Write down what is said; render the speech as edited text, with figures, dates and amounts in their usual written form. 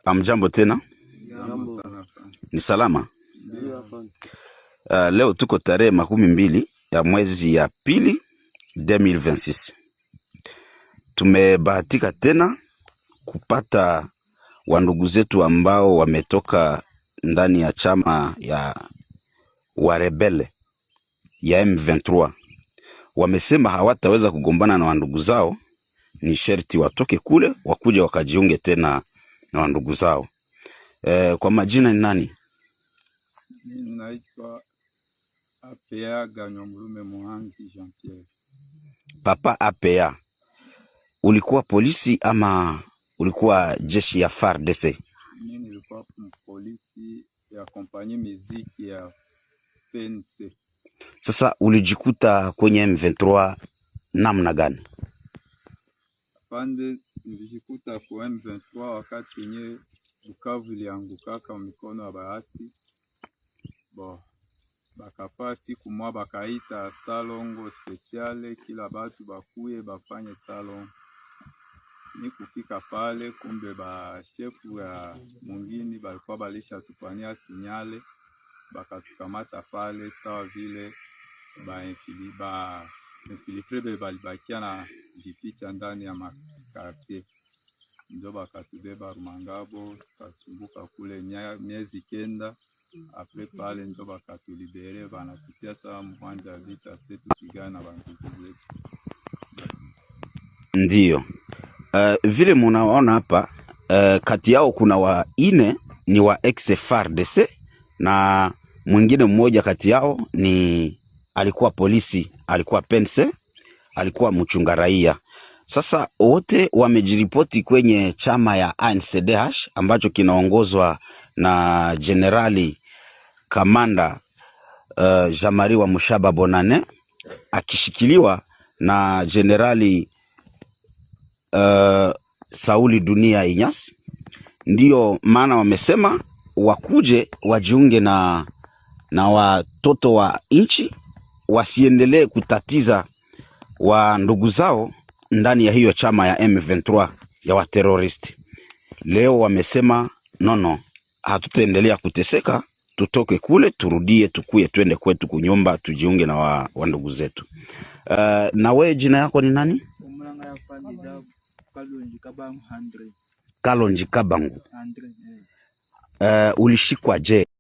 Amjambo tena. Ni salama. Leo tuko tarehe 12 ya mwezi ya pili 2026. Tumebahatika tena kupata wandugu zetu ambao wametoka ndani ya chama ya warebele ya M23. Wamesema hawataweza kugombana na wandugu zao, ni sherti watoke kule wakuje wakajiunge tena na wandugu zao. Kwa majina ni nani? Ninaitwa Apea Ganyomulume Muhanzi Jean Pierre. Papa Apea, ulikuwa polisi ama ulikuwa jeshi ya FARDC? Mimi nilikuwa polisi ya kompanyia muziki ya PNC. Sasa ulijikuta kwenye M23 namna gani? Pande nilijikuta kwa M23 wakati yenye Bukavu ilianguka mikono ya baasi. Bakapa siku mwa bakaita salongo speciale, kila batu bakuye bafanye salon. Ni kufika pale, kumbe ba shefu ya mungini balikuwa balisha tupania sinyale, bakatukamata pale sawa vile infiltrebe balibakia na jificha ndani ya makartier. Ndio bakatubeba Rumangabo, tukasumbuka kule miezi 9. Apre pale ndio bakatulibere, banatutia sawa mwanja vita setu pigana bandugu wetu. Ndiyo. Vile munaona hapa, kati yao kuna waine ni wa ex-FARDC na mwingine mmoja kati yao ni alikuwa polisi, alikuwa pense, alikuwa mchunga raia. Sasa wote wamejiripoti kwenye chama ya ANCDH ambacho kinaongozwa na Generali Kamanda Jamari wa Mushaba Bonane, akishikiliwa na Generali Sauli Dunia Inyasi. Ndiyo maana wamesema wakuje wajiunge na watoto wa nchi, wasiendelee kutatiza wa ndugu zao ndani ya hiyo chama ya M23 ya wateroristi. Leo wamesema nono, hatutaendelea kuteseka, tutoke kule, turudie, tukuye, twende kwetu kunyumba, tujiunge na wa ndugu zetu. Na wewe jina yako ni nani? Kalonji Kabangu. Ulishikwa je?